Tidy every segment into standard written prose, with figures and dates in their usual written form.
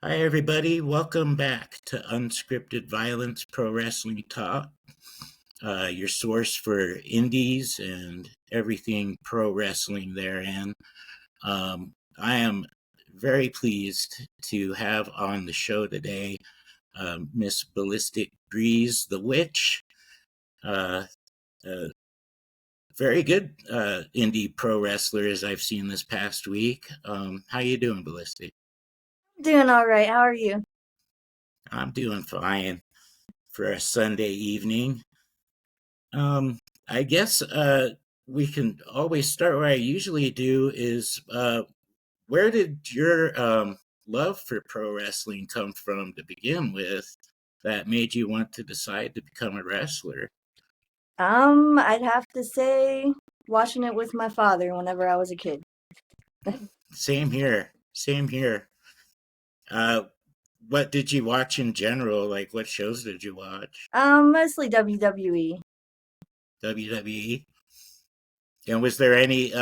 Hi, everybody. Welcome back to Unscripted Violence Pro Wrestling Talk, your source for indies and everything pro wrestling therein. I am very pleased to have on the show today Miss Baliztik Breeze, the Witch. Uh, uh, Very good indie pro wrestler as I've seen this past week. How you doing, Baliztik? Doing all right. How are you? I'm doing fine for a Sunday evening. Um, I guess we can always start where I usually do is where did your love for pro wrestling come from to begin with that made you want to decide to become a wrestler? I'd have to say watching it with my father whenever I was a kid. Same here. Same here. Uh, what did you watch in general? Like, what shows did you watch? Mostly WWE. WWE? And was there any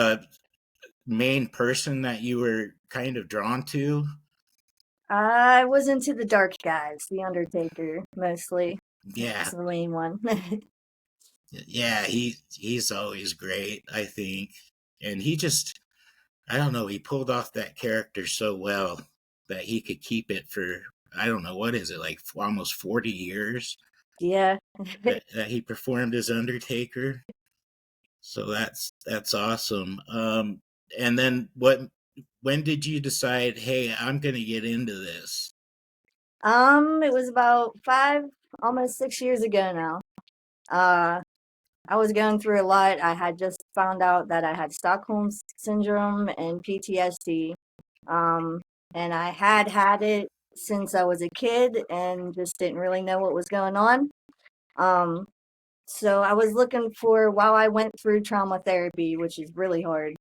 main person that you were kind of drawn to? I was into the dark guys, The Undertaker, mostly. That's Yeah, the main one. yeah, he's always great, I think. And he just I don't know, he pulled off that character so well that he could keep it for I don't know, what is it, like almost 40 years Yeah. that he performed as Undertaker. So that's awesome. And then when did you decide, hey, I'm gonna get into this? It was about almost 6 years ago now. Uh, I was going through a lot. I had just found out that I had Stockholm syndrome and PTSD. Um, and I had it since I was a kid and just didn't really know what was going on. Um, so I was looking for, while I went through trauma therapy, which is really hard,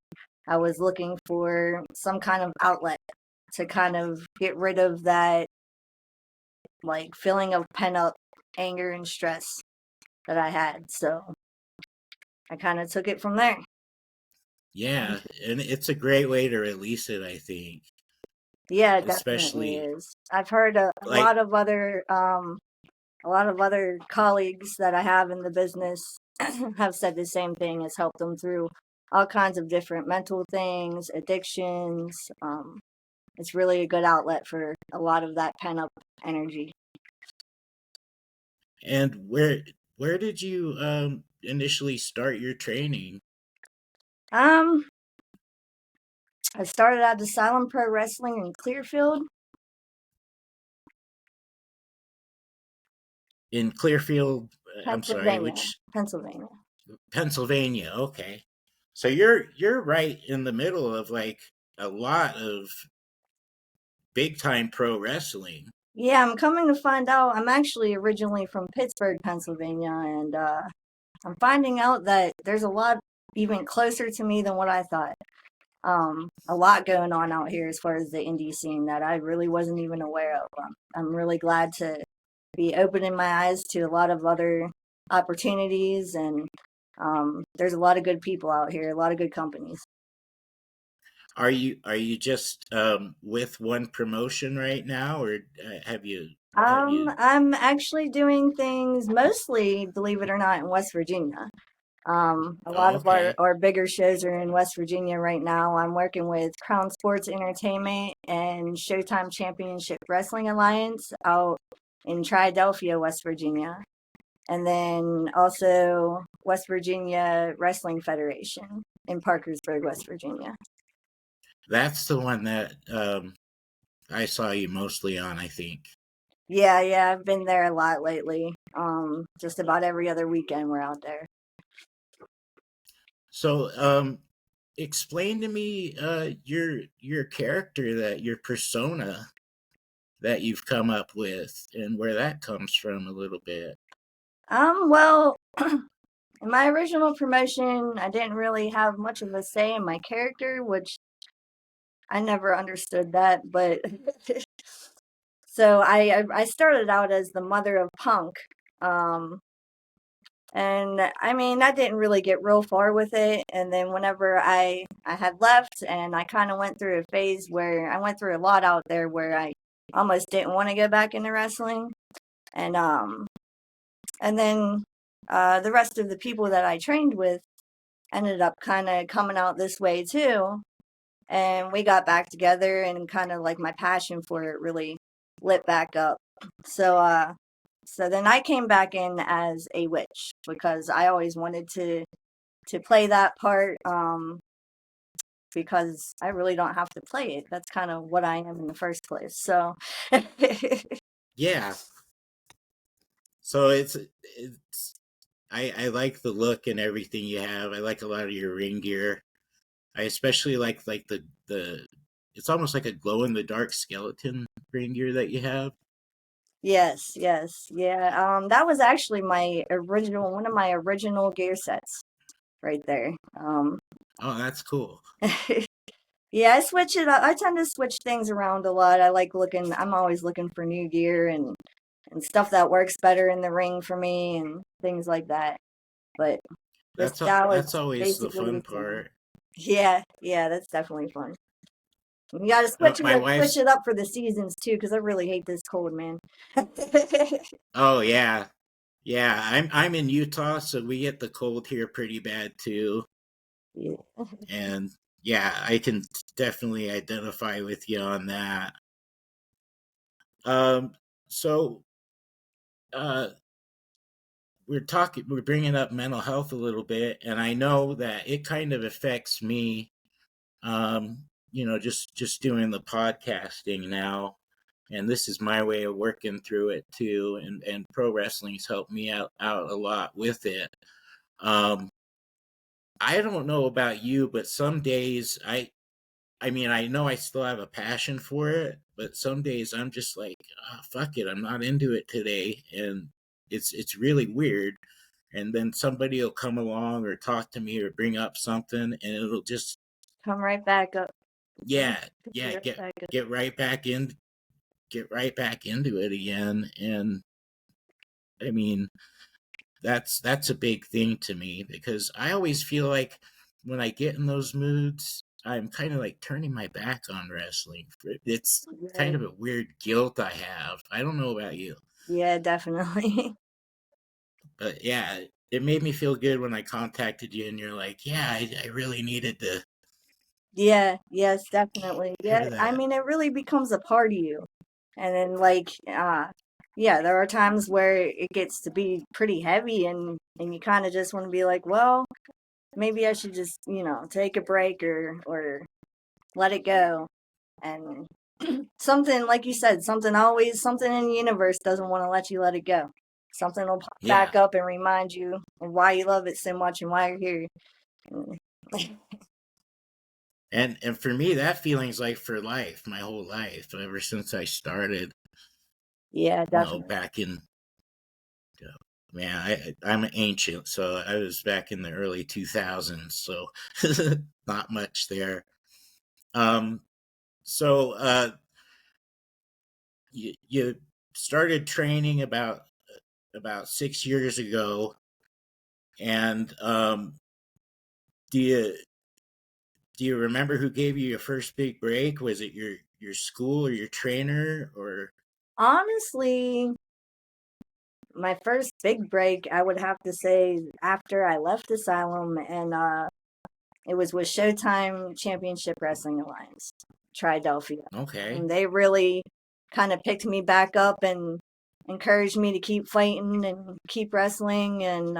I was looking for some kind of outlet to kind of get rid of that like feeling of pent up anger and stress that I had. So I kind of took it from there. Yeah, and it's a great way to release it, I think. Yeah, it definitely Especially is. I've heard a like lot of other a lot of other colleagues that I have in the business have said the same thing. Has helped them through all kinds of different mental things, addictions. It's really a good outlet for a lot of that pent up energy. and where did you initially start your training? Um, I started at Asylum Pro Wrestling in Clearfield. In Clearfield, I'm sorry, Pennsylvania, which Pennsylvania. Pennsylvania, okay. So you're right in the middle of like a lot of big time pro wrestling. Yeah, I'm coming to find out. I'm actually originally from Pittsburgh, Pennsylvania, and I'm finding out that there's a lot even closer to me than what I thought. A lot going on out here as far as the indie scene that I really wasn't even aware of. I'm really glad to be opening my eyes to a lot of other opportunities, and there's a lot of good people out here, a lot of good companies. Are you just with one promotion right now, or have you? I'm actually doing things mostly, believe it or not, in West Virginia. A lot Oh, of okay, our bigger shows are in West Virginia right now. I'm working with Crown Sports Entertainment and Showtime Championship Wrestling Alliance out in Triadelphia, West Virginia. And then also West Virginia Wrestling Federation in Parkersburg, West Virginia. that's the one that I saw you mostly on, I think. Yeah, I've been there a lot lately. Just about every other weekend we're out there. So explain to me your character, that your persona that you've come up with and where that comes from a little bit. Well, in my original promotion, I didn't really have much of a say in my character, which I never understood that. But so I started out as the mother of Punk, um, and I mean I didn't really get real far with it. And then whenever I had left, and I kind of went through a phase where I went through a lot out there where almost didn't want to go back into wrestling. And and then the rest of the people that I trained with ended up kind of coming out this way too. And we got back together and kind of like my passion for it really lit back up. So so then I came back in as a witch because I always wanted to play that part because I really don't have to play it. That's kind of what I am in the first place. So Yeah. So it's I like the look and everything you have. I like a lot of your ring gear. I especially like the it's almost like a glow in the dark skeleton ring gear that you have. yes, yes. Yeah. That was actually my original one of my original gear sets right there. Oh, that's cool. Yeah, I switch it up. I tend to switch things around a lot. I like looking, I'm always looking for new gear and stuff that works better in the ring for me and things like that. But this that was That's always the basically the fun same. part. Yeah, yeah, that's definitely fun. You gotta My switch wife's it up for the seasons too, because I really hate this cold, man. Oh yeah. Yeah, I'm in Utah, so we get the cold here pretty bad too. Yeah. And yeah, I can definitely identify with you on that. Um so uh we're bringing up mental health a little bit, and I know that it kind of affects me. Just doing the podcasting now, and this is my way of working through it too. And pro wrestling's helped me out a lot with it. Um, I don't know about you, but some days I mean, I know I still have a passion for it, but some days I'm just like, oh, fuck it, I'm not into it today, and it's really weird. And then somebody will come along or talk to me or bring up something, and it'll just Come right back up. yeah, Pick you yeah, right back up. get right back in, get right back into it again. And I mean, that's a big thing to me because I always feel like when I get in those moods, I'm kind of like turning my back on wrestling. It's kind Right. of a weird guilt I have. I don't know about you, Yeah, definitely. but yeah, it made me feel good when I contacted you and you're like, yeah, I really needed to Yeah, yes, definitely. hear Yeah, I that. mean, it really becomes a part of you. And then, like, yeah, there are times where it gets to be pretty heavy, and you kind of just want to be like, well, maybe I should just, take a break or let it go. And something, like you said, something in the universe doesn't want to let you let it go. Something will pop Yeah. back up and remind you of why you love it so much and why you're here. And for me, that feeling's like for life, my whole life, ever since I started. Yeah, definitely. Back in man, I'm ancient, so I was back in the early 2000s, so not much there. Um, so you started training about 6 years ago, and do you do you remember who gave you your first big break? Was it your school or your trainer or Honestly, my first big break, I would have to say after I left Asylum, and it was with Showtime Championship Wrestling Alliance, Triadelphia. okay? And they really kind of picked me back up and encouraged me to keep fighting and keep wrestling. And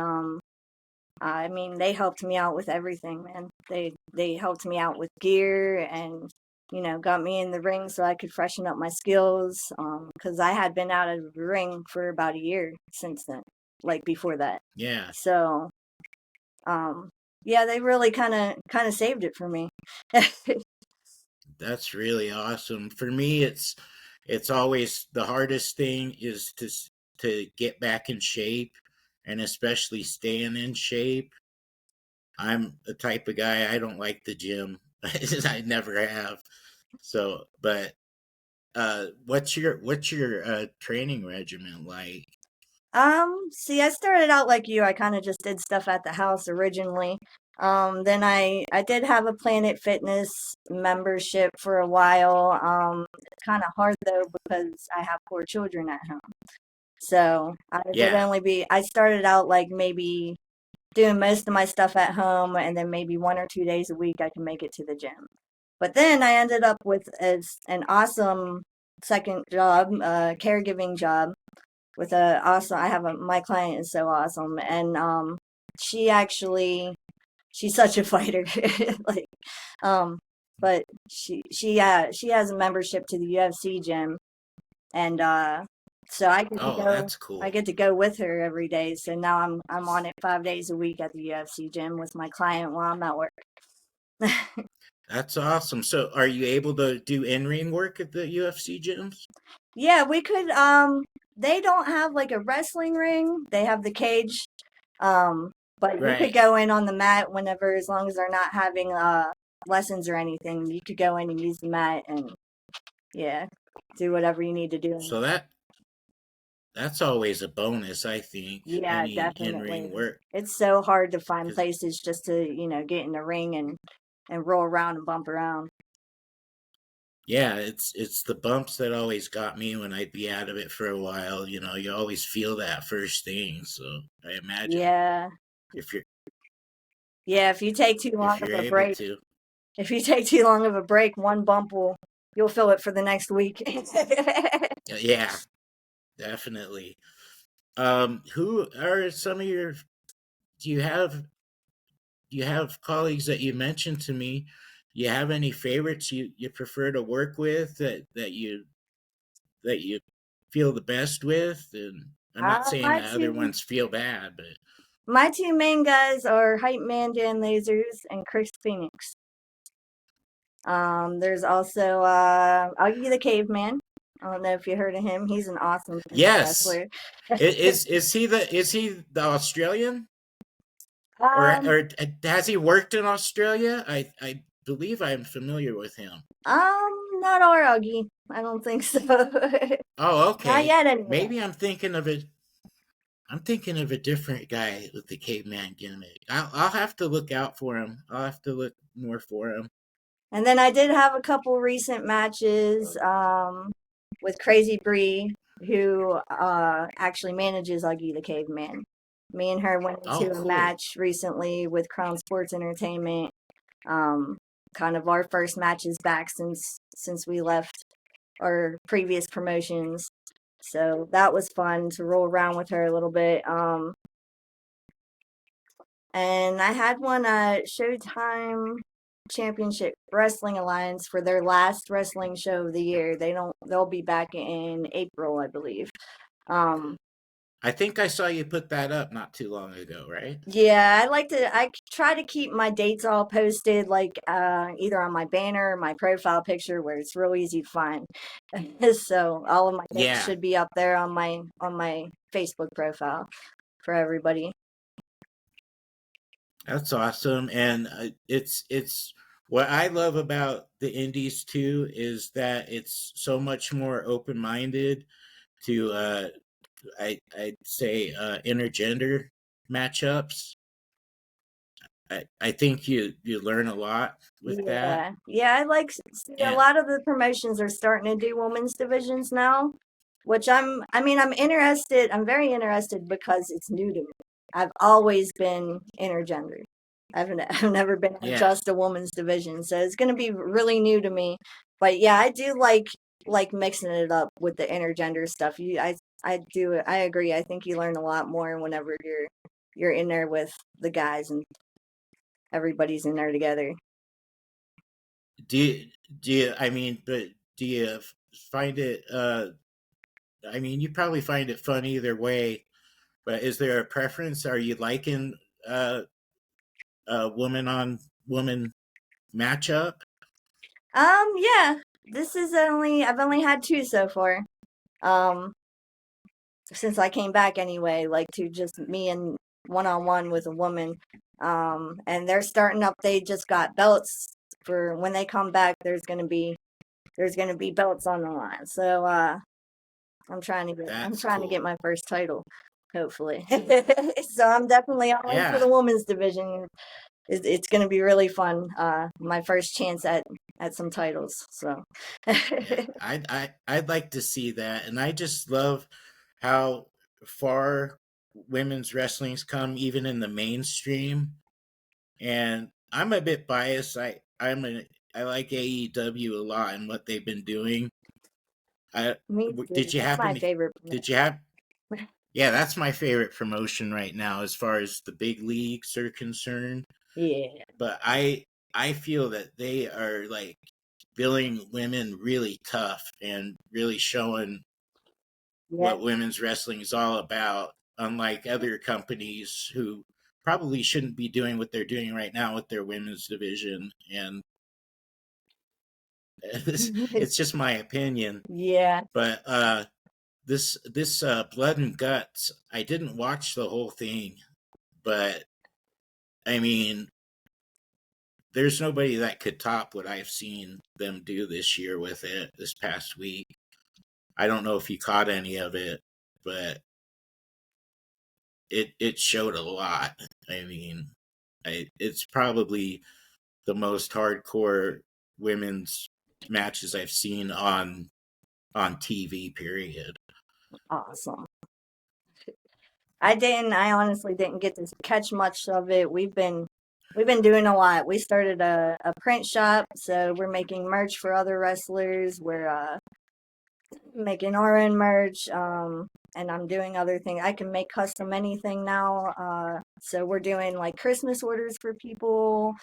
I mean, they helped me out with everything, man. They helped me out with gear and got me in the ring so I could freshen up my skills. Because I had been out of the ring for about a year since then, like before that. Yeah, So um, yeah, they really kind of saved it for me. that's really awesome. For me, it's always the hardest thing is to get back in shape, and especially staying in shape. I'm the type of guy I don't like the gym. I never have. So, but what's your training regimen like? See, I started out like you. I kind of just did stuff at the house originally. Then I did have a Planet Fitness membership for a while. It's kind of hard though because I have 4 children at home. So I would Yeah. only be, I started out like maybe doing most of my stuff at home, and then maybe 1 or 2 days a week I can make it to the gym. But then I ended up with as an awesome second job, caregiving job with a awesome. I have a my client is so awesome, and she actually she's such a fighter, like um, but she has a membership to the UFC gym, and so Oh, that's I cool. get to go with her every day. So now I'm on it 5 days a week at the UFC gym with my client while I'm at work. That's awesome. So, are you able to do in-ring work at the UFC gyms? Yeah, we could they don't have like a wrestling ring. They have the cage. Um but you could Right. go in on the mat whenever, as long as they're not having lessons or anything. You could go in and use the mat and yeah, do whatever you need to do. So that's always a bonus, I think. Yeah, Any in-ring definitely. work, It's so hard to find because places just to, get in the ring and roll around and bump around. yeah, it's the bumps that always got me when I'd be out of it for a while. You always feel that first thing. So I imagine Yeah. if you're Yeah, if you take too long if of you're a able break, to, if you take too long of a break, one bump will you'll feel it for the next week. yeah, definitely. Who are some of your? Do you have do you have colleagues that you mentioned to me? Do you have any favorites you prefer to work with that you feel the best with? And I'm not saying My that other two ones feel bad, but my two main guys are Hype Man Dan Lasers and Chris Phoenix. There's also Augie the Caveman. I don't know if you heard of him. He's an awesome yes, wrestler. is he the Australian, Um, or has he worked in Australia? I believe I'm familiar with him. not our Augie. I don't think so. Oh, Not okay. yet, anyway. Maybe I'm thinking of a different guy with the caveman gimmick. I'll have to look out for him. I'll have to look more for him. And then I did have a couple recent matches with Crazy Bree, who actually manages Augie the Caveman. Me and her went Oh, into a cool. match recently with Crown Sports Entertainment. Um, Kind of our first matches back since we left our previous promotions. So that was fun to roll around with her a little bit. And I had one at Showtime Championship Wrestling Alliance for their last wrestling show of the year. They'll be back in April, I believe. Um I think I saw you put that up not too long ago, right? yeah, I try to keep my dates all posted like either on my banner or my profile picture where it's real easy to find. So all of my dates Yeah, should be up there on my Facebook profile for everybody. that's awesome. And it's what I love about the indies too is that it's so much more open minded to I'd say intergender matchups. I think you learn a lot with that. Yeah, yeah, I like see a And lot of the promotions are starting to do women's divisions now, which I mean, I'm interested. I'm very interested because it's new to me. I've always been intergender. I've never been in yeah, just a woman's division, so it's going to be really new to me. But yeah, I do like mixing it up with the intergender stuff. I do I agree. I think you learn a lot more whenever you're in there with the guys and everybody's in there together. do you, do you I mean, but do you find it I mean, you probably find it fun either way, but is there a preference? Are you liking uh woman on woman matchup? Yeah. I've only had two so far. Um, since I came back anyway, like to just me and one on one with a woman. And they're starting up. They just got belts for when they come back. There's gonna be belts on the line. So I'm That's trying to get cool. my first title, hopefully. So I'm definitely all in for Yeah, the women's division. it's going to be really fun. My first chance at some titles. So Yeah, I'd like to see that, and I just love how far women's wrestling's come, even in the mainstream. And I'm a bit biased. I like AEW a lot and what they've been doing. I me did too. you That's my happen to favorite. did you have Yeah, that's my favorite promotion right now as far as the big leagues are concerned. Yeah, But I feel that they are like billing women really tough and really showing yeah. what women's wrestling is all about, unlike other companies who probably shouldn't be doing what they're doing right now with their women's division. And it's just my opinion. Yeah. But this Blood and Guts, I didn't watch the whole thing, but I mean, there's nobody that could top what I've seen them do this year with it this past week. I don't know if you caught any of it, but it showed a lot. I mean, it's probably the most hardcore women's matches I've seen on TV. Period. Awesome. I honestly didn't get to catch much of it. We've been doing a lot. We started a print shop, so we're making merch for other wrestlers. We're making our own merch. And I'm doing other things. I can make custom anything now. So we're doing like Christmas orders for people,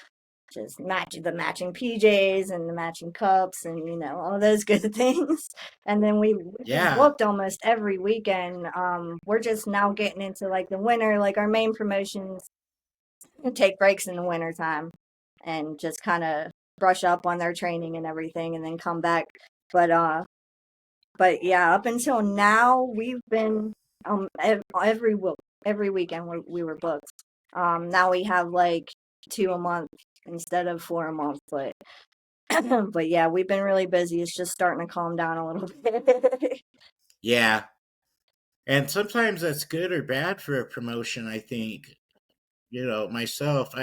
just match the matching PJs and the matching cups and all those good things. And then we've been Yeah, booked almost every weekend. We're just now getting into like the winter, like our main promotions take breaks in the winter time and just kind of brush up on their training and everything and then come back. But but yeah, up until now we've been every weekend we were booked. Now we have like two a month instead of four a month, but but yeah, we've been really busy. It's just starting to calm down a little bit. yeah. And sometimes that's good or bad for a promotion, I think. Myself,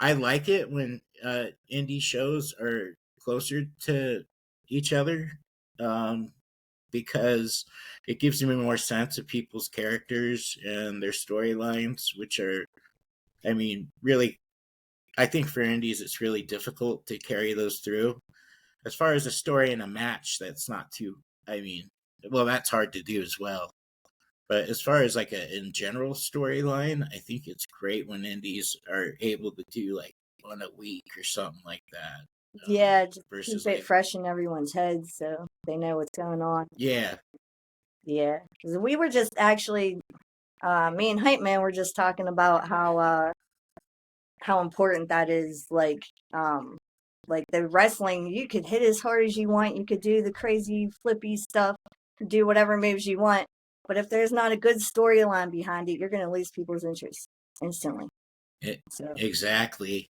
I like it when indie shows are closer to each other, um, because it gives me more sense of people's characters and their storylines, which are, I mean, really, I think for indies it's really difficult to carry those through. As far as a story in a match, that's not too. I mean, well, that's hard to do as well. But as far as like a in general storyline, I think it's great when indies are able to do like one a week or something like that. Yeah, just keep Versus it like, fresh in everyone's heads so they know what's going on. yeah, Yeah, 'cause we were just actually, me and Hype Man were just talking about how important that is. Like the wrestling, you could hit as hard as you want, you could do the crazy flippy stuff, do whatever moves you want, but if there's not a good storyline behind it, you're going to lose people's interest instantly. it, So exactly.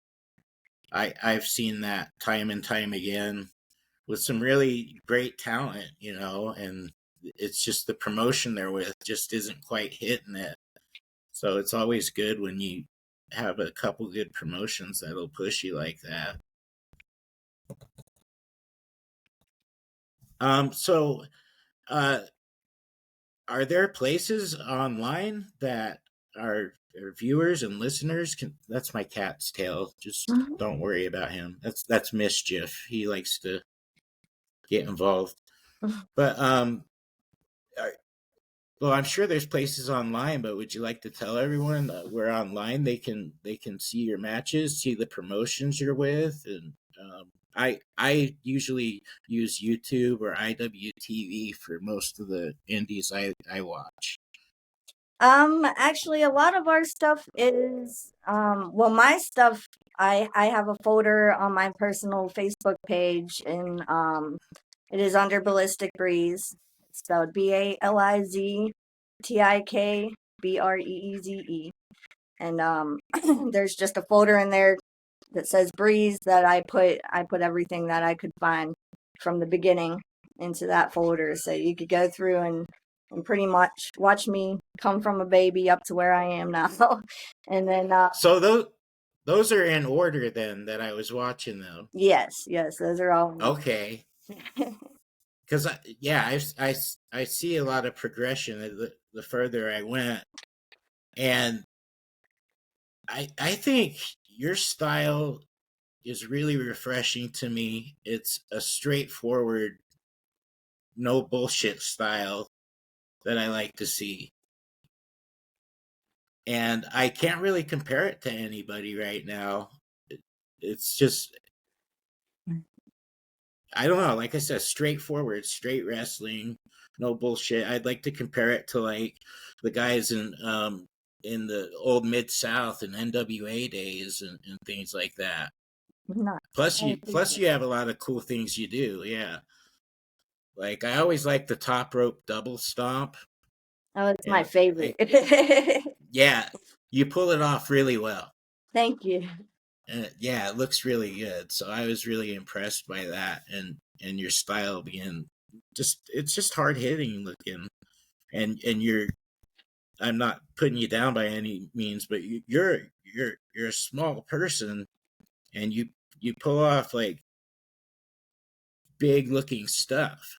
I've seen that time and time again with some really great talent, and it's just the promotion they're with just isn't quite hitting it. So it's always good when you have a couple good promotions that'll push you like that. So uh are there places online that our viewers and listeners can? That's my cat's tail. Just don't worry about him. That's mischief. He likes to get involved. But are- well, I'm sure there's places online. But would you like to tell everyone where online they can see your matches, see the promotions you're with, and I usually use YouTube or IWTV for most of the indies I watch. actually, a lot of our stuff is, well, my stuff, I have a folder on my personal Facebook page, and it is under Baliztik Breeze. It's spelled BALIZTIKBREEZE. And there's just a folder in there that says Breeze that I put everything that I could find from the beginning into that folder. So you could go through and pretty much watch me come from a baby up to where I am now. And then So those are in order then that I was watching though. Yes, yes, those are all. Okay, because yeah, I see a lot of progression the further I went, and I think your style is really refreshing to me. It's a straightforward, no bullshit style that I like to see. And I can't really compare it to anybody right now. It's just, I don't know, like I said, straightforward, straight wrestling, no bullshit. I'd like to compare it to like the guys in the old Mid South and NWA days and things like that. Not. Plus I plus appreciate you it. have a lot of cool things you do, yeah. Like I always like the top rope double stomp, Oh, it's my and favorite. I yeah, you pull it off really well. Thank you. And yeah, it looks really good. So I was really impressed by that, and your style being just it's just hard hitting looking, and you're I'm not putting you down by any means, but you're a small person, and you pull off like big looking stuff,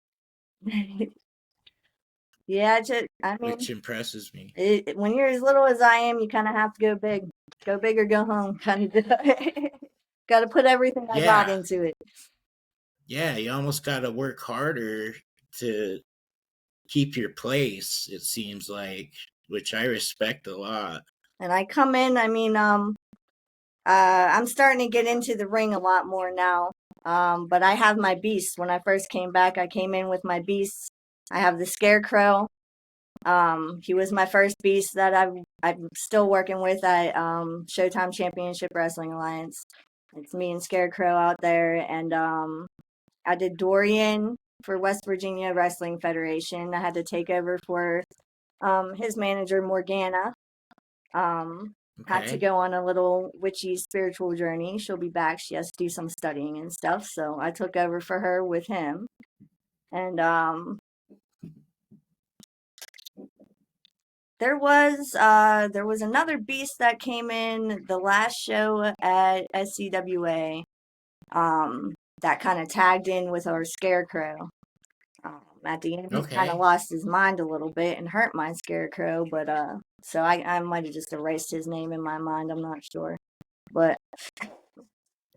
Yeah, I mean, which impresses me. when you're as little as I am, you kind of have to go big. Go big or go home, kind of. Got to put everything I got Yeah, into it. yeah, you almost got to work harder to keep your place. It seems like, which I respect a lot. And I come in, I mean, I'm starting to get into the ring a lot more now. But I have my beast. When I first came back, I came in with my beast. I have the Scarecrow. He was my first beast that I'm still working with at Showtime Championship Wrestling Alliance. It's me and Scarecrow out there, and I did Dorian for West Virginia Wrestling Federation. I had to take over for his manager Morgana. Um, had to Okay. go on a little witchy spiritual journey. She'll be back. She has to do some studying and stuff, so I took over for her with him. And there was another beast that came in the last show at SCWA. That kind of tagged in with our Scarecrow. At the end, he kind of Okay. lost his mind a little bit and hurt my Scarecrow, but so I might have just erased his name in my mind. I'm not sure, but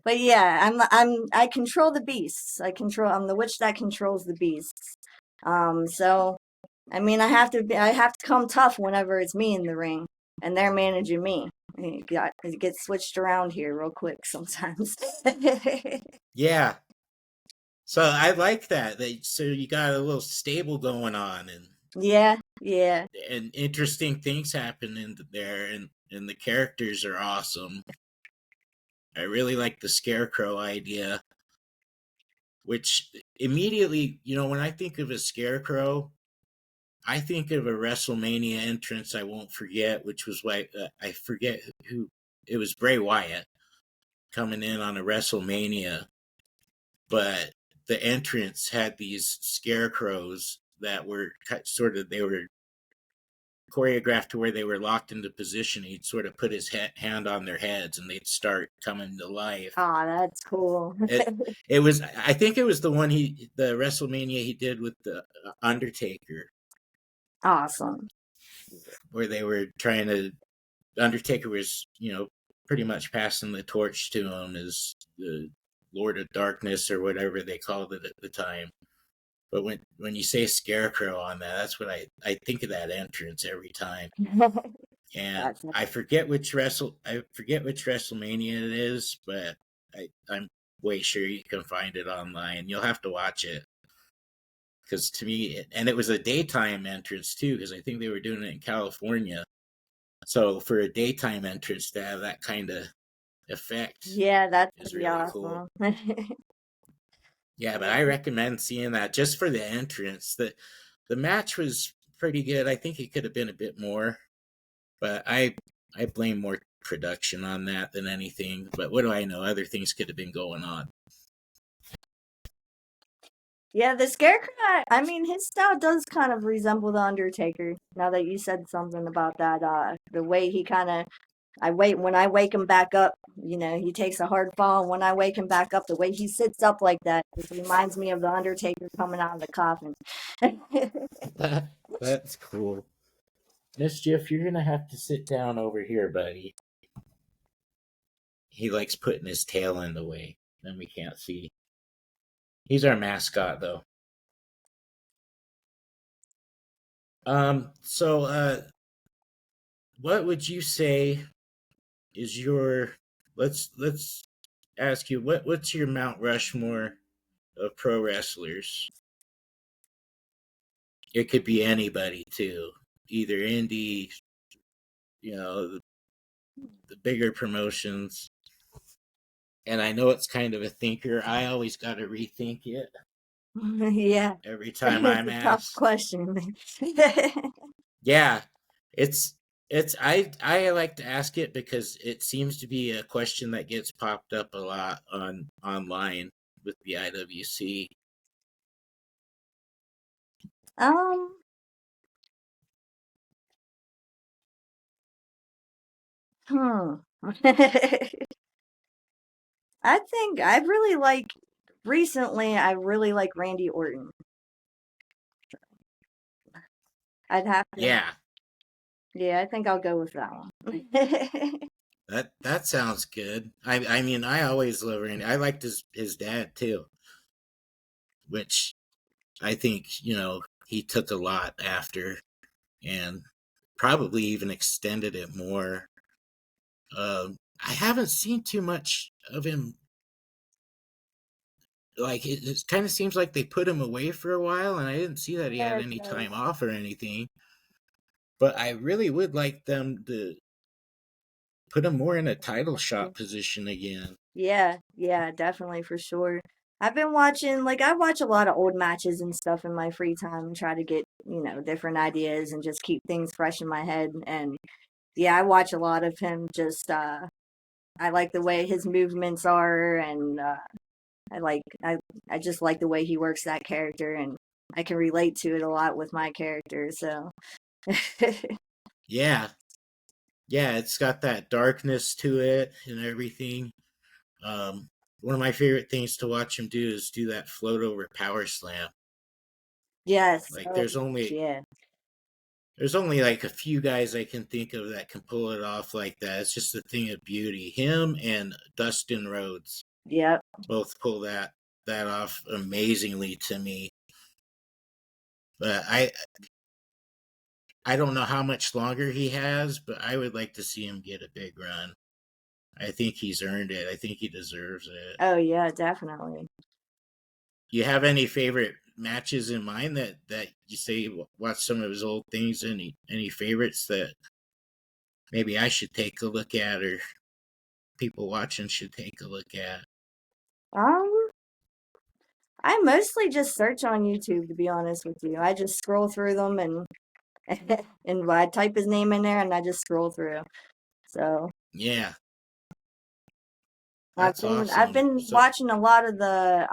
yeah, I control the beasts. I'm the witch that controls the beasts. So I mean, I have to come tough whenever it's me in the ring and they're managing me. It gets switched around here real quick sometimes. Yeah. So I like that. So you got a little stable going on, Yeah, yeah. and interesting things happen in there, and the characters are awesome. I really like the scarecrow idea, which immediately, when I think of a scarecrow, I think of a WrestleMania entrance I won't forget, which was why I forget who it was. Bray Wyatt coming in on a WrestleMania, but the entrance had these scarecrows that were sort of they were choreographed to where they were locked into position. He'd sort of put his hand on their heads and they'd start coming to life. Oh, that's cool. It it was I think it was the WrestleMania he did with the Undertaker, Awesome. where they were trying to Undertaker was pretty much passing the torch to him as the Lord of Darkness or whatever they called it at the time. But when you say Scarecrow on that, that's what I think of that entrance every time. And That's I forget which WrestleMania it is, but I'm way sure you can find it online. You'll have to watch it because to me, and it was a daytime entrance too, because I think they were doing it in California. So for a daytime entrance to have that kind of effect Yeah, that's is pretty really cool. awesome. Yeah, but Yeah. I recommend seeing that just for the entrance. The match was pretty good. I think it could have been a bit more, but I blame more production on that than anything. But what do I know? Other things could have been going on. Yeah, the Scarecrow, I mean, his style does kind of resemble the Undertaker. Now that you said something about that, the way he kind of When I wake him back up, he takes a hard fall. And when I wake him back up, the way he sits up like that, it reminds me of the Undertaker coming out of the coffin. That's cool. Mischief, you're gonna have to sit down over here, buddy. He likes putting his tail in the way. Then we can't see. He's our mascot, though. So what would you say is your let's ask you what's your Mount Rushmore of pro wrestlers? It could be anybody too, either indie, the bigger promotions. And I know it's kind of a thinker. I always got to rethink it Yeah, every time it's I'm a tough asked. question. Yeah, it's I like to ask it because it seems to be a question that gets popped up a lot on online with the IWC. Um, hmm. I think I really like Randy Orton. I'd have to, Yeah, yeah, I think I'll go with that one. that sounds good. I mean I always love Randy. I liked his dad too, which I think he took a lot after and probably even extended it more. I haven't seen too much of him. Like it kind of seems like they put him away for a while, and I didn't see that he Yeah, had it any time does. off or anything. But I really would like them to put him more in a title shot position again. Yeah, yeah, definitely for sure. I've been watching, I watch a lot of old matches and stuff in my free time and try to get, different ideas and just keep things fresh in my head. And yeah, I watch a lot of him I like the way his movements are and I like I just like the way he works that character and I can relate to it a lot with my character, so Yeah, yeah, it's got that darkness to it and everything. One of my favorite things to watch him do is do that float over power slam. yes. Like Oh gosh, yeah. there's only like a few guys I can think of that can pull it off like that. It's just a thing of beauty. Him and Dustin Rhodes Yep. both pull that off amazingly to me. But I don't know how much longer he has, but I would like to see him get a big run. I think he's earned it. I think he deserves it. Oh yeah, definitely. You have any favorite matches in mind that you say watch some of his old things? Any favorites that maybe I should take a look at or people watching should take a look at? Um I mostly just search on YouTube to be honest with you. I just scroll through them and and I type his name in there and I just scroll through. So Yeah, I've that's been I've awesome. been So watching a lot of the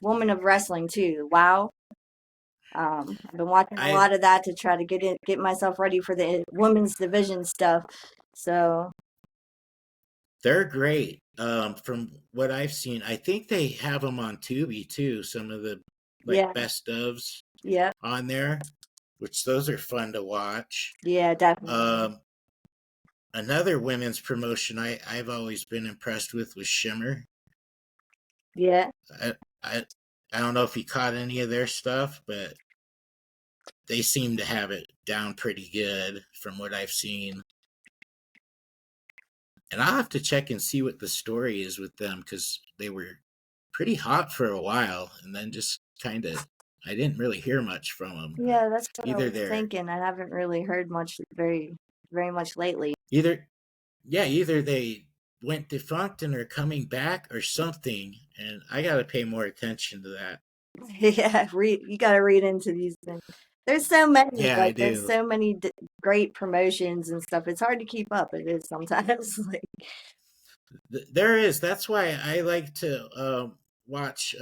Woman of Wrestling too. Wow. I've been watching a I lot of that to try to get myself ready for the women's division stuff. So they're great. From what I've seen, I think they have them on Tubi too. Some of the like yeah, best ofs yeah, on there, which those are fun to watch. yeah, definitely. Um, Another women's promotion I've always been impressed with was Shimmer. Yeah, I I I don't know if you caught any of their stuff, but they seem to have it down pretty good from what I've seen. And I'll have to check and see what the story is with them because they were pretty hot for a while, and then just kind of I didn't really hear much from them. yeah. That's what I Either was they're thinking. I haven't really heard much very much lately. either either they went defunct and are coming back or something, and I got to pay more attention to that. Yeah, you got to read into these things. There's so many, Yeah, I there's do. so many great promotions and stuff. It's hard to keep up. It is sometimes. There is. That's why I like to watch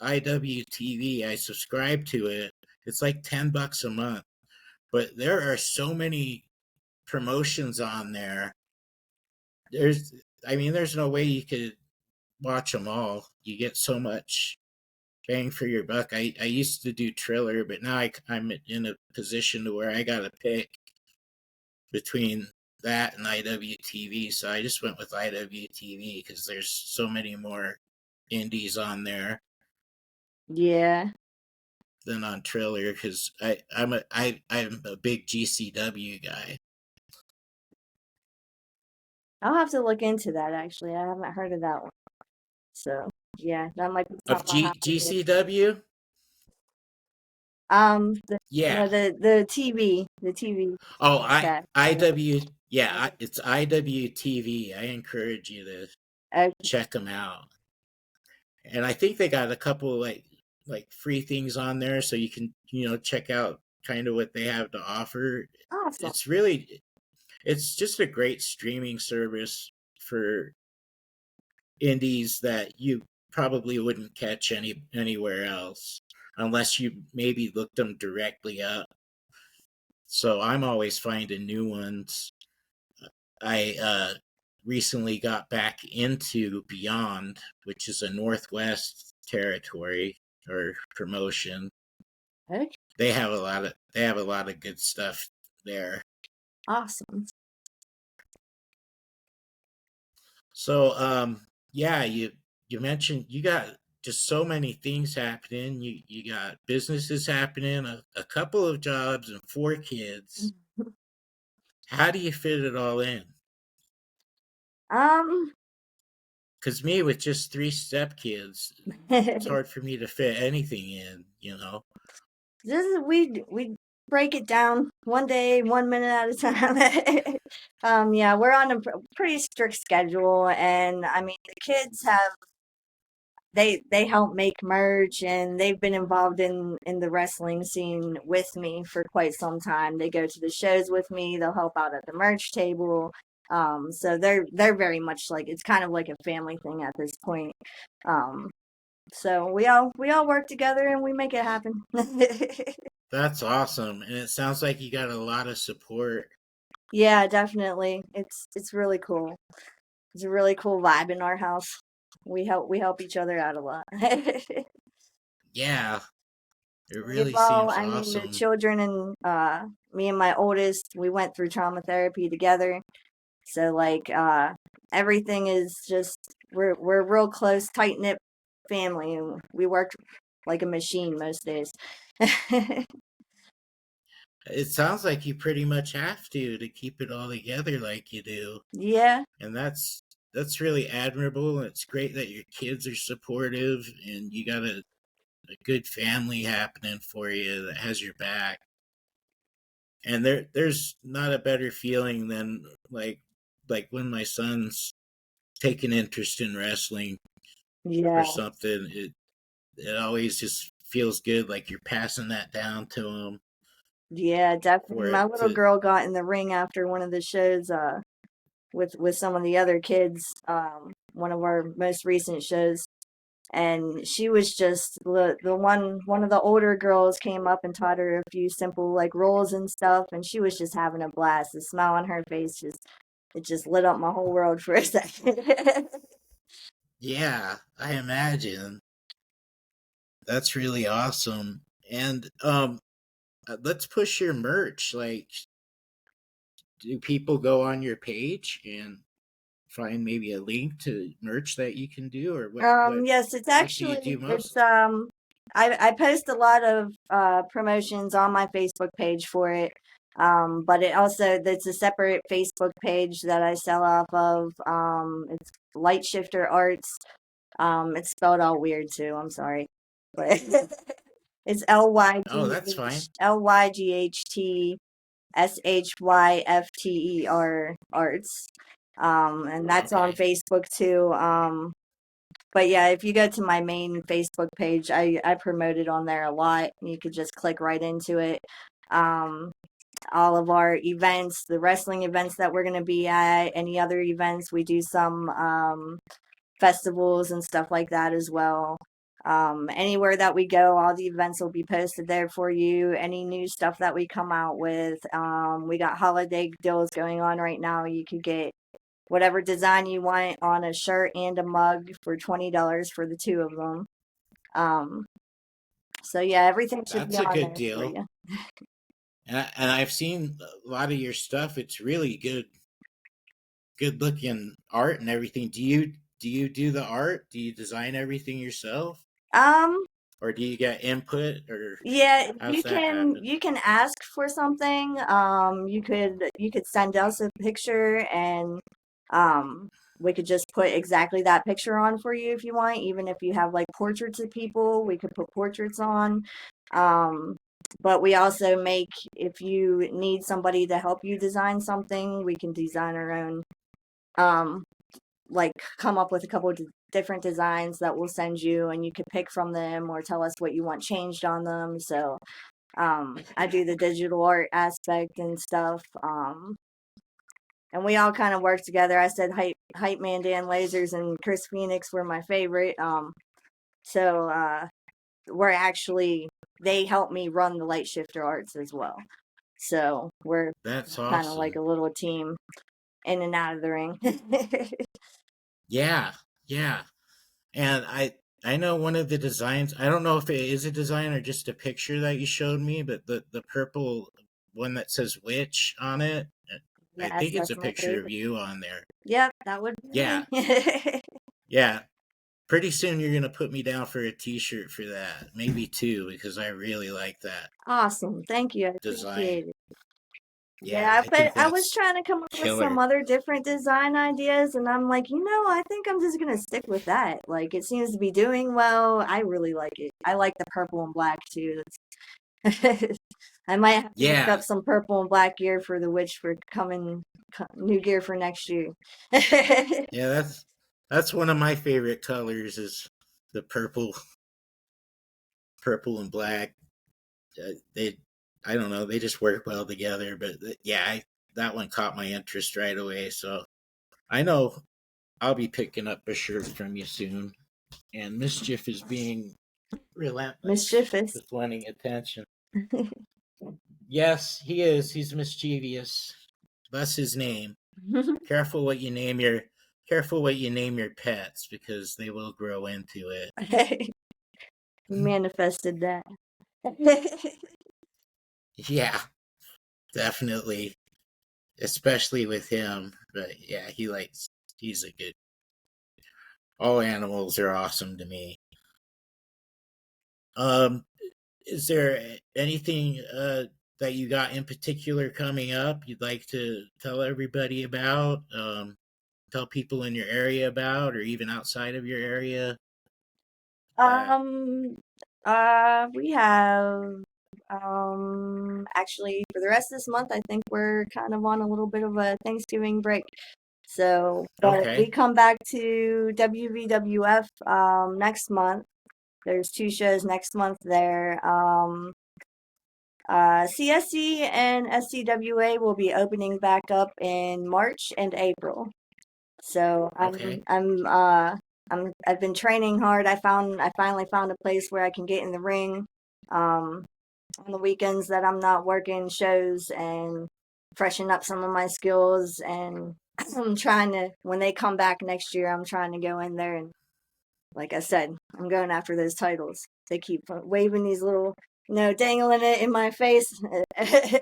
IWTV. I subscribe to it. It's like $10 a month, but there are so many promotions on there there's, I mean, there's no way you could watch them all. You get so much bang for your buck. I used to do Triller, but now I'm in a position to where I got to pick between that and IWTV. So I just went with IWTV because there's so many more indies on there Yeah, than on Triller. Because I'm a big GCW guy. I'll have to look into that actually. I haven't heard of that one. So yeah, that might be Of something I'll have to do. GCW, No, yeah. the TV Oh, chat. yeah, it's IWTV. I encourage you to Okay, check them out. And I think they got a couple like free things on there, so you can check out kind of what they have to offer. awesome. It's really it's just a great streaming service for indies that you probably wouldn't catch anywhere else unless you maybe looked them directly up. So I'm always finding new ones. I recently got back into Beyond, which is a Northwest territory or promotion. Okay, They have a lot of good stuff there. awesome. So yeah, you mentioned you got just so many things happening. You got businesses happening, a couple of jobs, and 4 kids. How do you fit it all in? Um, Because me, with just 3 stepkids, it's just hard for me to fit anything in. we break it down one day, 1 minute at a time. Yeah, we're on a pretty strict schedule, and I mean the kids have they help make merch, and they've been involved in the wrestling scene with me for quite some time. They go to the shows with me. They'll help out at the merch table. So they're very much like it's kind of like a family thing at this point. Um, so we all work together and we make it happen. That's awesome, and it sounds like you got a lot of support. Yeah, definitely. It's really cool. It's a really cool vibe in our house. We help each other out a lot. Yeah, it We've really all, seems I mean, the awesome. children and me and my oldest, we went through trauma therapy together. So like everything is just we're real close, tight knit family, and we work like a machine most days. It sounds like you pretty much have to keep it all together like you do, Yeah, and that's really admirable. And it's great that your kids are supportive, and you got a good family happening for you that has your back. And there's not a better feeling than like when my son's taking interest in wrestling or yeah, something. It always just feels good, like you're passing that down to him yeah, definitely. for My it little to. girl got in the ring after one of the shows with some of the other kids, one of our most recent shows. And she was just the one of the older girls came up and taught her a few simple like rules and stuff, and she was just having a blast. The smile on her face just lit up my whole world for a second. Yeah, I imagine. That's really awesome. And let's push your merch. Like, do people go on your page and find maybe a link to merch that you can do, or Yes, it's what do you do actually most? I post a lot of promotions on my Facebook page for it. But it also that's a separate Facebook page that I sell off of. It's Light Shifter Arts. It's spelled all weird too. I'm sorry, but it's Oh, that's fine. LYGHTSHYFTER Arts. And that's on Okay. Facebook too. But yeah, if you go to my main Facebook page, I promote it on there a lot. You could just click right into it. Um, all of our events, the wrestling events that we're going to be at, any other events, we do some festivals and stuff like that as well. Anywhere that we go, all the events will be posted there for you. Any new stuff that we come out with. We got holiday deals going on right now. You could get whatever design you want on a shirt and a mug for $20 for the two of them. Um, so yeah, everything should be That's a on good there for deal. you. And I've seen a lot of your stuff. It's really good looking art and everything. Do you do the art? Do you design everything yourself, Um, or do you get input, or yeah, how's that happen? you can ask for something. You could send us a picture and um we could just put exactly that picture on for you if you want. Even if you have like portraits of people, we could put portraits on. Um, but we also make, if you need somebody to help you design something, we can design our own. Um, like come up with a couple of different designs that we'll send you, and you could pick from them or tell us what you want changed on them. So I do the digital art aspect and stuff. And we all kind of work together. I said hype man Dan Lasers and Chris Phoenix were my favorite. So we're actually, they help me run the light shifter arts as well. So we're That's kind of like awesome. a little team in and out of the ring. Yeah, yeah. And I know one of the designs. I don't know if it is a design or just a picture that you showed me, but the purple one that says witch on it. I Yes, think it's that's a my picture of favorite. you on there. Yep, that would be Yeah, me. yeah. Pretty soon you're gonna put me down for a T-shirt for that, maybe two, because I really like that Awesome. Thank you. I design. appreciate it. Yeah, Yeah, I but think I was that's trying to come up with some killer. other different design ideas, and I'm like, I think I'm just gonna stick with that. Like, it seems to be doing well. I really like it. I like the purple and black too. I might have to pick up Yeah, some purple and black gear for the witch for new gear for next year. yeah. That's one of my favorite colors is the purple and black. They, I don't know, they just work well together. But yeah, that one caught my interest right away. So I know I'll be picking up a shirt from you soon. And Mischief is being relentless Mischievous. with wanting attention. Yes, he is. He's mischievous. That's his name. Careful what you name your careful what you name your pets because they will grow into it. Manifested that. Yeah, definitely. Especially with him. But yeah, he's a good, all animals are awesome to me. Um is there anything that you got in particular coming up you'd like to tell everybody about? Tell people in your area about, or even outside of your area? That Um, we have actually for the rest of this month, I think we're kind of on a little bit of a Thanksgiving break. So, but we okay? come back to WVWF next month. There's two shows next month there. CSC and SCWA will be opening back up in March and April. So Okay. I've been training hard. I finally found a place where I can get in the ring um on the weekends that I'm not working shows and freshen up some of my skills, and I'm trying to, when they come back next year, I'm trying to go in there and, like I said, I'm going after those titles. They keep waving these little, dangling it in my face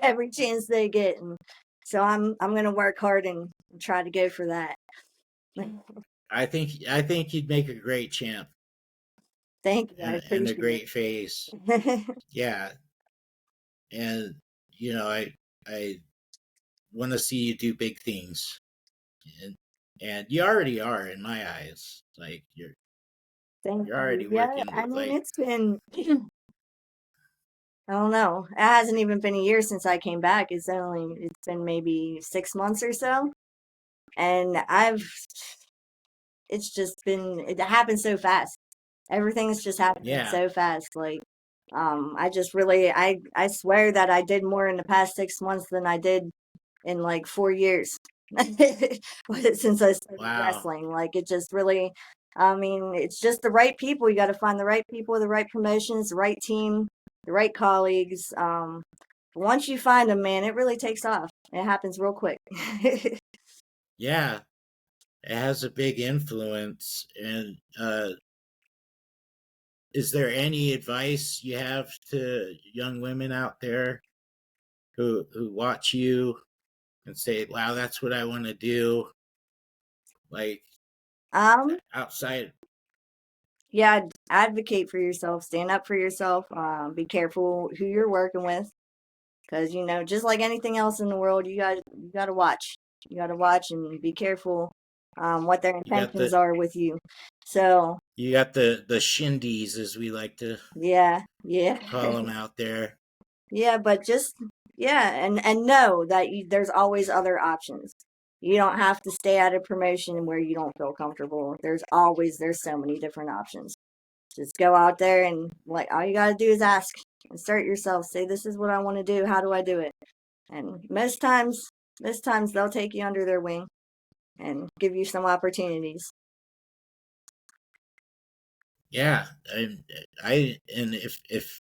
every chance they get, and so I'm gonna work hard and try to go for that. I think you'd make a great champ Thank you. I and a appreciate great face. it. Yeah, and I want to see you do big things, and and you already are in my eyes. Like Thank you're you. already Yeah, working I with mean, like it's been, I don't know. It hasn't even been a year since I came back. It's been maybe 6 months or so. And it's just been, it happened so fast. Everything's just happening yeah. so fast. Like, I just really, I swear that I did more in the past 6 months than I did in like 4 years since I started Wow. wrestling. Like, it just really, I mean, it's just the right people. You got to find the right people, the right promotions, the right team, the right colleagues. Once you find them, man, it really takes off. It happens real quick. Yeah. it has a big influence. And is there any advice you have to young women out there who watch you and say, "Wow, that's what I want to do"? Like Um, outside, yeah, advocate for yourself, stand up for yourself. Be careful who you're working with, because just like anything else in the world, you got to watch. You got to watch and be careful what their you got intentions are with you. So the shindies, as we like to yeah, yeah. call them out there. Yeah, but just yeah, and know that there's always other options. You don't have to stay at a promotion where you don't feel comfortable. There's so many different options. Just go out there and like all you got to do is ask, insert yourself, say this is what I want to do. How do I do it? And most times they'll take you under their wing and give you some opportunities. Yeah, and if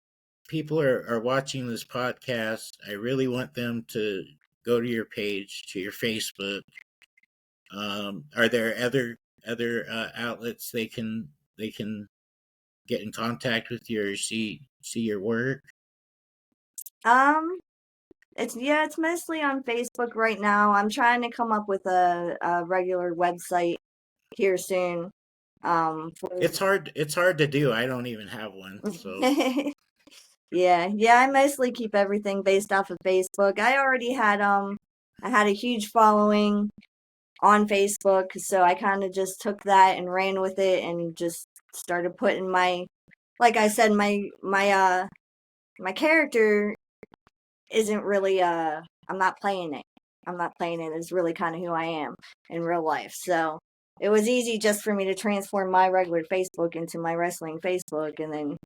people are watching this podcast, I really want them to go to your page, to your Facebook. Are there other outlets they can get in contact with you or see your work? Um, it's mostly on Facebook right now. I'm trying to come up with a regular website here soon. For It's hard to do. I don't even have one. So yeah, I mostly keep everything based off of Facebook. I had a huge following on Facebook, so I kind of just took that and ran with it and just started putting like I said, my character isn't really I'm not playing it. I'm not playing it. It's really kind of who I am in real life. So it was easy just for me to transform my regular Facebook into my wrestling Facebook and then,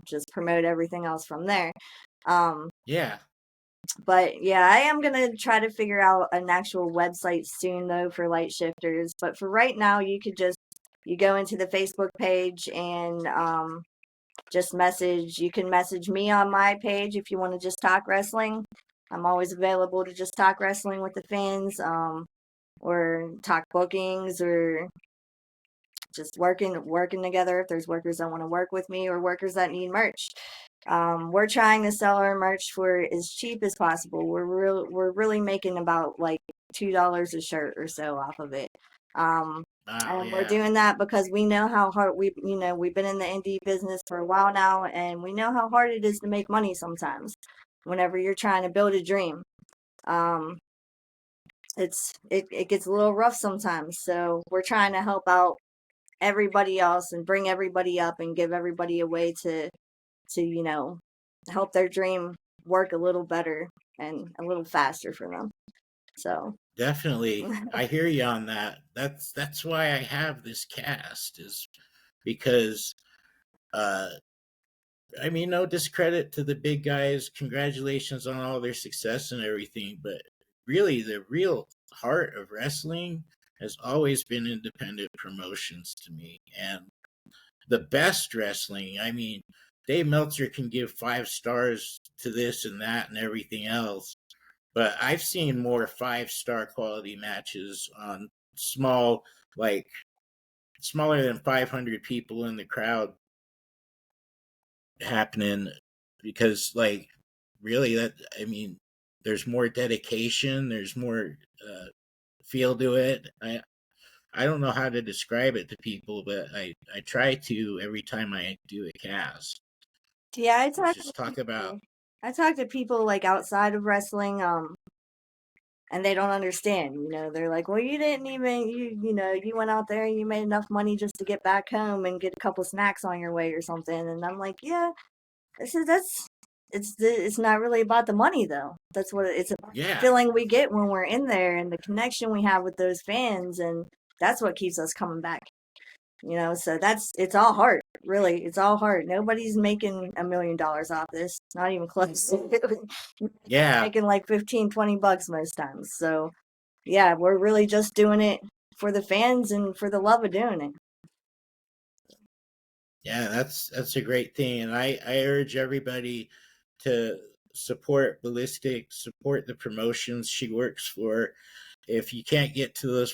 just promote everything else from there. Um, yeah, but yeah, I am gonna try to figure out an actual website soon though for light shifters. But for right now, you go into the Facebook page and just you can message me on my page if you want to just talk wrestling. I'm always available to just talk wrestling with the fans, or talk bookings or just working together if there's workers that want to work with me or workers that need merch. We're trying to sell our merch for as cheap as possible. We're really making about like $2 a shirt or so off of it. Um, wow, and we're yeah, doing that because we know how hard we've been in the indie business for a while now, and we know how hard it is to make money sometimes. Whenever you're trying to build a dream, um, it gets a little rough sometimes. So we're trying to help out everybody else and bring everybody up and give everybody a way to help their dream work a little better and a little faster for them. So definitely. I hear you on that. That's why I have this cast, is because uh I mean, no discredit to the big guys. Congratulations on all their success and everything, but really, the real heart of wrestling has always been independent promotions to me. And the best wrestling, I mean, Dave Meltzer can give 5 stars to this and that and everything else, but I've seen more 5-star quality matches on small, like smaller than 500 people in the crowd happening, because like really, that I mean, there's more dedication, there's more feel to it. I don't know how to describe it to people, but I try to every time I do a cast. yeah, It's just talk about. I talk to people like outside of wrestling, and they don't understand. They're like, "Well, you didn't even you went out there and you made enough money just to get back home and get a couple snacks on your way or something." And I'm like, "Yeah, that's it's not really about the money though. That's what it's about, the Yeah, feeling we get when we're in there and the connection we have with those fans, and that's what keeps us coming back." So it's all heart, really. It's all heart. Nobody's making $1 million off this, not even close. yeah, Making like 15-20 bucks most times. So yeah, we're really just doing it for the fans and for the love of doing it. yeah. That's a great thing, and I urge everybody to support Baliztik, support the promotions she works for. If you can't get to those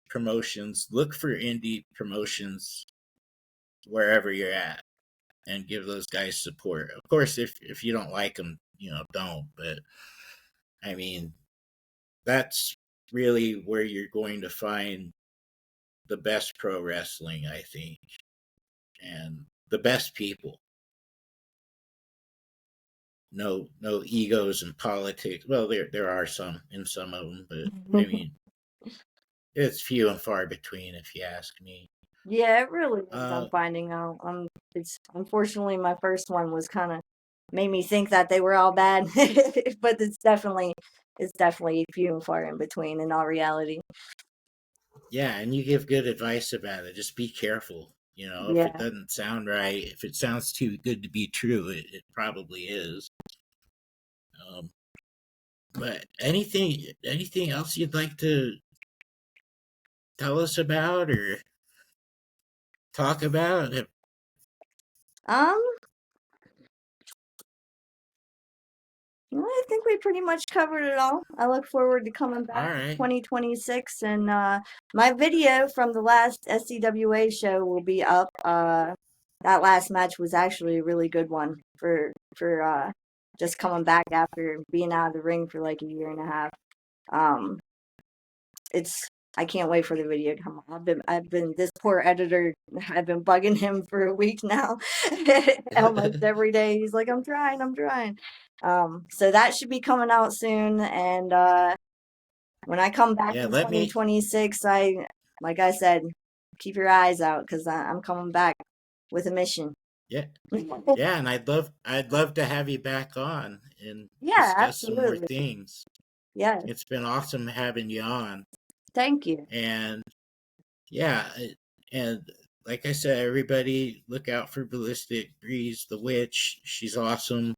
promotions, look for indie promotions wherever you're at, and give those guys support. Of course, if you don't like them, don't. But I mean, that's really where you're going to find the best pro wrestling, I think, and the best people. No egos and politics. Well, there are some in some of them, but I mean, it's few and far between, if you ask me. Yeah, it really is. I'm Uh, finding out. It's unfortunately my first one was kind of made me think that they were all bad, but it's definitely few and far in between in all reality. yeah, and you give good advice about it. Just be careful. If it Yeah. doesn't sound right, if it sounds too good to be true, it probably is. Um, but anything else you'd like to tell us about or talk about? Um, well, I think we pretty much covered it all. I look forward to coming All back in right. 2026, and my video from the last SCWA show will be up. That last match was actually a really good one for just coming back after being out of the ring for like a year and a half. Um, it's I can't wait for the video to come out. I've been this poor editor. I've been bugging him for a week now, almost every day. He's like, I'm trying." So that should be coming out soon. And when I come back Yeah, in let me. 2026, like I said, keep your eyes out because I'm coming back with a mission. Yeah, yeah, and I'd love to have you back on and Yeah, discuss some more absolutely. things. Yes, It's been awesome having you on, thank you. and yeah, and like I said, everybody look out for Baliztik Breeze, the witch. She's awesome,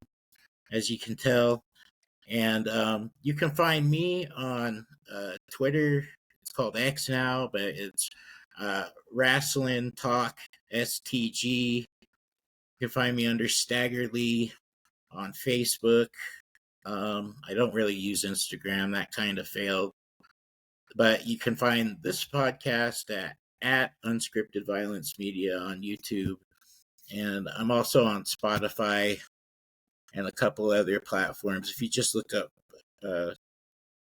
as you can tell. And you can find me on Twitter. It's called X now, but it's Wrestling Talk STG. You can find me under Stagger Lee on Facebook. I don't really use Instagram; that kind of failed. But you can find this podcast at Unscripted Violence Media on YouTube, and I'm also on Spotify and a couple other platforms. If you just look up uh,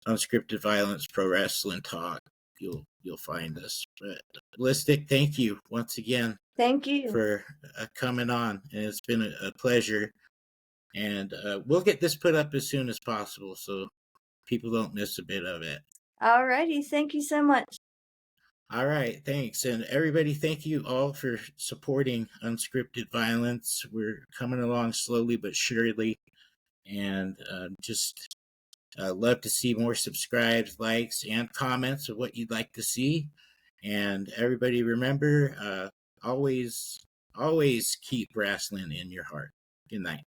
Unscripted Violence Pro Wrestling Talk, you'll find us. But Baliztik, thank you once again Thank you. for coming on, and it's been a pleasure. And we'll get this put up as soon as possible, so people don't miss a bit of it. Alrighty, thank you so much. All right, thanks. And everybody, thank you all for supporting Unscripted Violence. We're coming along slowly but surely, and just love to see more subscribes, likes, and comments of what you'd like to see. And everybody, remember, always keep wrestling in your heart. Good night.